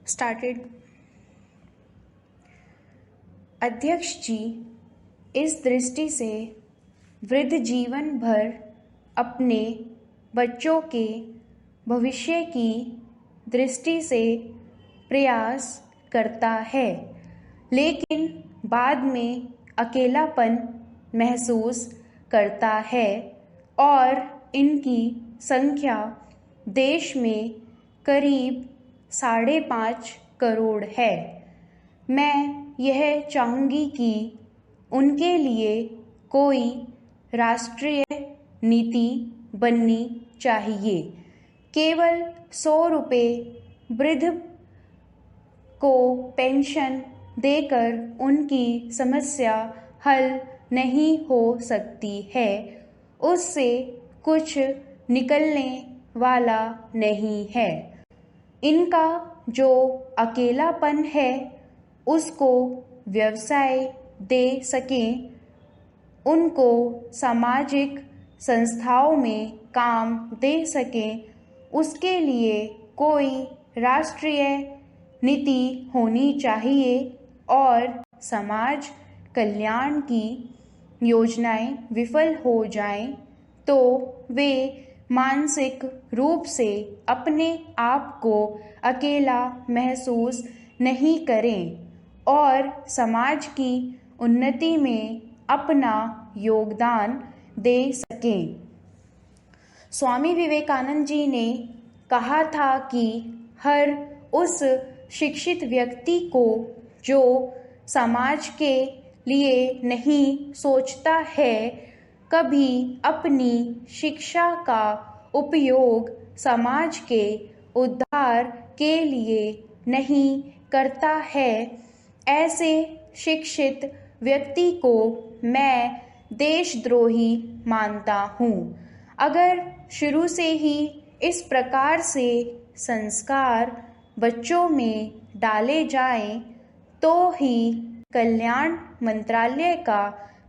Started. अध्यक्ष जी, इस दृष्टि से वृद्ध जीवन भर अपने बच्चों के भविष्य की दृष्टि से प्रयास करता है, लेकिन बाद में अकेलापन महसूस करता है और इनकी संख्या देश में करीब 5.5 करोड़ है। मैं यह चाहूँगी कि उनके लिए कोई राष्ट्रीय नीति बननी चाहिए। केवल 100 रुपये वृद्ध को पेंशन देकर उनकी समस्या हल नहीं हो सकती है, उससे कुछ निकलने वाला नहीं है। इनका जो अकेलापन है उसको व्यवसाय दे सकें, उनको सामाजिक संस्थाओं में काम दे सकें, उसके लिए कोई राष्ट्रीय नीति होनी चाहिए और समाज कल्याण की योजनाएं विफल हो जाएं तो वे मानसिक रूप से अपने आप को अकेला महसूस नहीं करें और समाज की उन्नति में अपना योगदान दे सकें। स्वामी विवेकानंद जी ने कहा था कि हर उस शिक्षित व्यक्ति को जो समाज के लिए नहीं सोचता है, कभी अपनी शिक्षा का उपयोग समाज के उद्धार के लिए नहीं करता है, ऐसे शिक्षित व्यक्ति को मैं देशद्रोही मानता हूँ। अगर शुरू से ही इस प्रकार से संस्कार बच्चों में डाले जाएं, तो ही कल्याण मंत्रालय का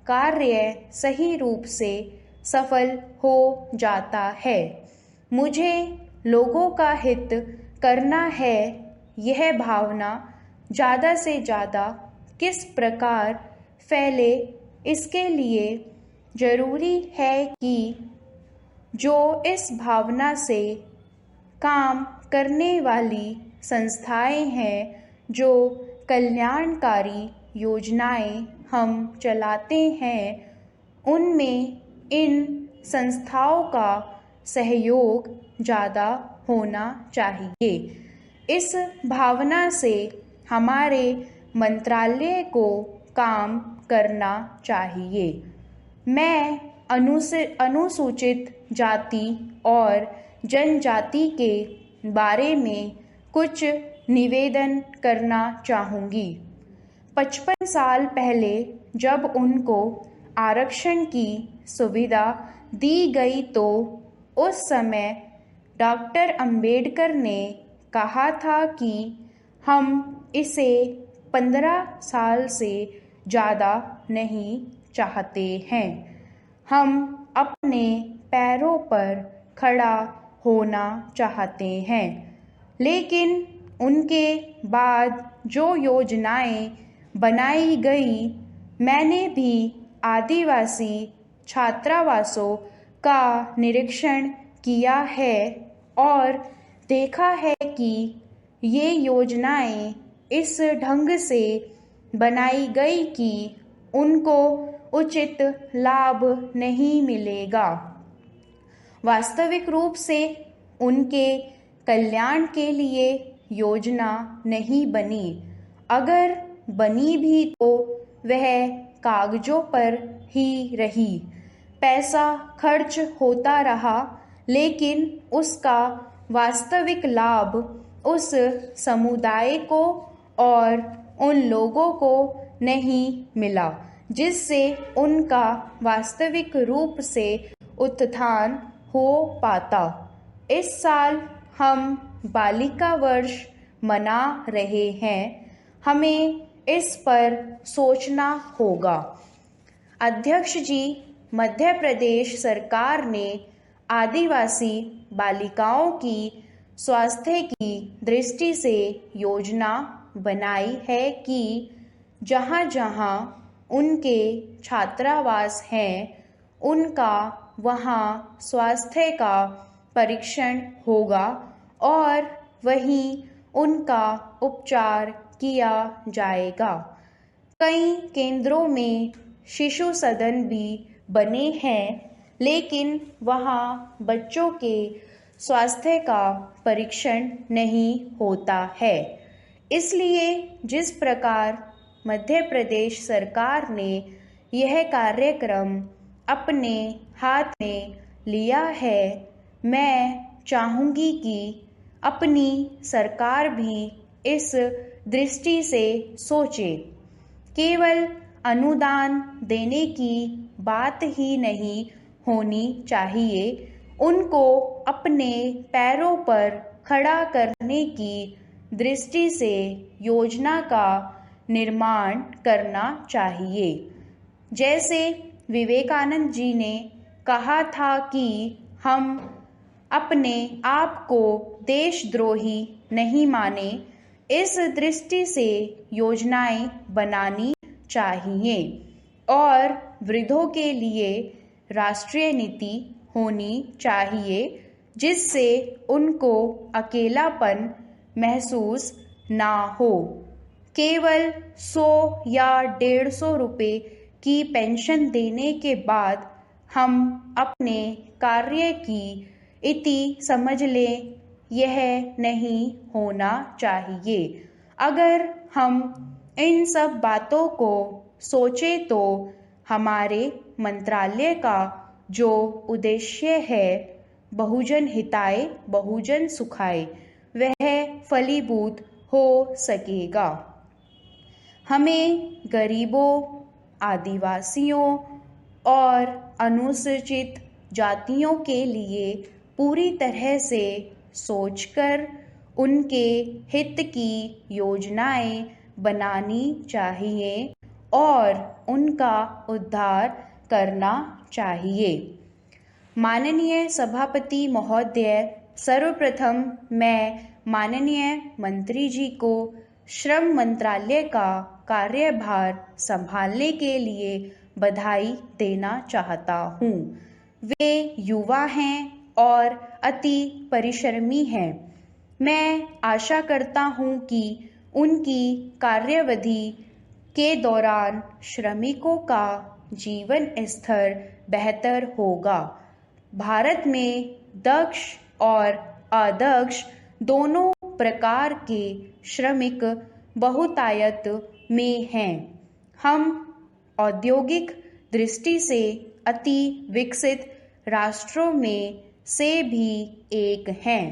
कार्य सही रूप से सफल हो जाता है। मुझे लोगों का हित करना है, यह भावना ज़्यादा से ज़्यादा किस प्रकार फैले, इसके लिए ज़रूरी है कि जो इस भावना से काम करने वाली संस्थाएं हैं, जो कल्याणकारी योजनाएं हम चलाते हैं, उनमें इन संस्थाओं का सहयोग ज़्यादा होना चाहिए। इस भावना से हमारे मंत्रालय को काम करना चाहिए। मैं अनुसूचित जाति और जनजाति के बारे में कुछ निवेदन करना चाहूँगी। 55 साल पहले जब उनको आरक्षण की सुविधा दी गई तो उस समय डॉक्टर अंबेडकर ने कहा था कि हम इसे 15 साल से ज़्यादा नहीं चाहते हैं। हम अपने पैरों पर खड़ा होना चाहते हैं। लेकिन उनके बाद जो योजनाएं बनाई गई, मैंने भी आदिवासी छात्रावासों का निरीक्षण किया है और देखा है कि ये योजनाएं इस ढंग से बनाई गई कि उनको उचित लाभ नहीं मिलेगा। वास्तविक रूप से उनके कल्याण के लिए योजना नहीं बनी। अगर बनी भी तो वह कागजों पर ही रही। पैसा खर्च होता रहा, लेकिन उसका वास्तविक लाभ उस समुदाय को और उन लोगों को नहीं मिला जिससे उनका वास्तविक रूप से उत्थान हो पाता। इस साल हम बालिका वर्ष मना रहे हैं, हमें इस पर सोचना होगा। अध्यक्ष जी, मध्य प्रदेश सरकार ने आदिवासी बालिकाओं की स्वास्थ्य की दृष्टि से योजना बनाई है कि जहाँ जहाँ उनके छात्रावास हैं उनका वहाँ स्वास्थ्य का परीक्षण होगा और वहीं उनका उपचार किया जाएगा। कई केंद्रों में शिशु सदन भी बने हैं, लेकिन वहाँ बच्चों के स्वास्थ्य का परीक्षण नहीं होता है। इसलिए जिस प्रकार मध्य प्रदेश सरकार ने यह कार्यक्रम अपने हाथ में लिया है, मैं चाहूँगी कि अपनी सरकार भी इस दृष्टि से सोचे। केवल अनुदान देने की बात ही नहीं होनी चाहिए, उनको अपने पैरों पर खड़ा करने की दृष्टि से योजना का निर्माण करना चाहिए। जैसे विवेकानंद जी ने कहा था कि हम अपने आप को देशद्रोही नहीं माने, इस दृष्टि से योजनाएं बनानी चाहिए और वृद्धों के लिए राष्ट्रीय नीति होनी चाहिए, जिससे उनको अकेलापन महसूस ना हो। केवल 100 या 150 रुपये की पेंशन देने के बाद हम अपने कार्य की इति समझ लें, यह नहीं होना चाहिए। अगर हम इन सब बातों को सोचें तो हमारे मंत्रालय का जो उद्देश्य है बहुजन हिताय बहुजन सुखाय, वह फलीभूत हो सकेगा। हमें गरीबों, आदिवासियों और अनुसूचित जातियों के लिए पूरी तरह से सोचकर उनके हित की योजनाएं बनानी चाहिए और उनका उद्धार करना चाहिए। माननीय सभापति महोदय, सर्वप्रथम मैं माननीय मंत्री जी को श्रम मंत्रालय का कार्यभार संभालने के लिए बधाई देना चाहता हूँ। वे युवा हैं और अति परिश्रमी हैं। मैं आशा करता हूँ कि उनकी कार्यावधि के दौरान श्रमिकों का जीवन स्तर बेहतर होगा। भारत में दक्ष और अदक्ष दोनों प्रकार के श्रमिक बहुतायत में हैं। हम औद्योगिक दृष्टि से अति विकसित राष्ट्रों में से भी एक हैं।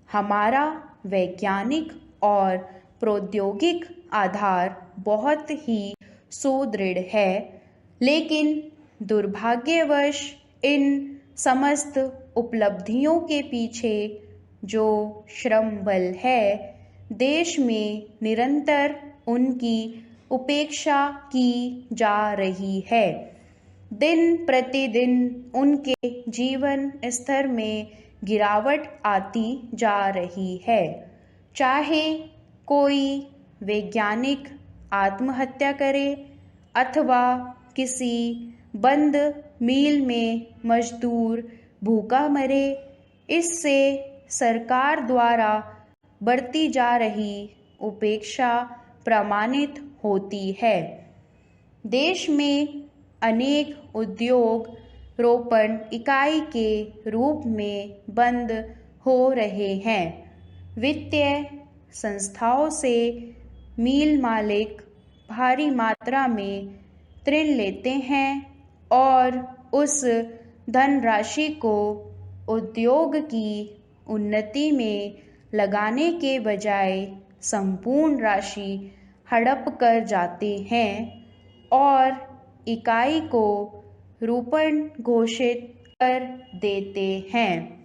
हमारा वैज्ञानिक और प्रौद्योगिक आधार बहुत ही सुदृढ़ है, लेकिन दुर्भाग्यवश इन समस्त उपलब्धियों के पीछे जो श्रम बल है, देश में निरंतर उनकी उपेक्षा की जा रही है। दिन प्रतिदिन उनके जीवन स्तर में गिरावट आती जा रही है। चाहे कोई वैज्ञानिक आत्महत्या करे अथवा किसी बंद मिल में मजदूर भूखा मरे, इससे सरकार द्वारा बरती जा रही उपेक्षा प्रमाणित होती है। देश में अनेक उद्योग रोपण इकाई के रूप में बंद हो रहे हैं। वित्तीय संस्थाओं से मिल मालिक भारी मात्रा में ऋण लेते हैं और उस धनराशि को उद्योग की उन्नति में लगाने के बजाय संपूर्ण राशि हड़प कर जाते हैं और इकाई को रूपण घोषित कर देते हैं।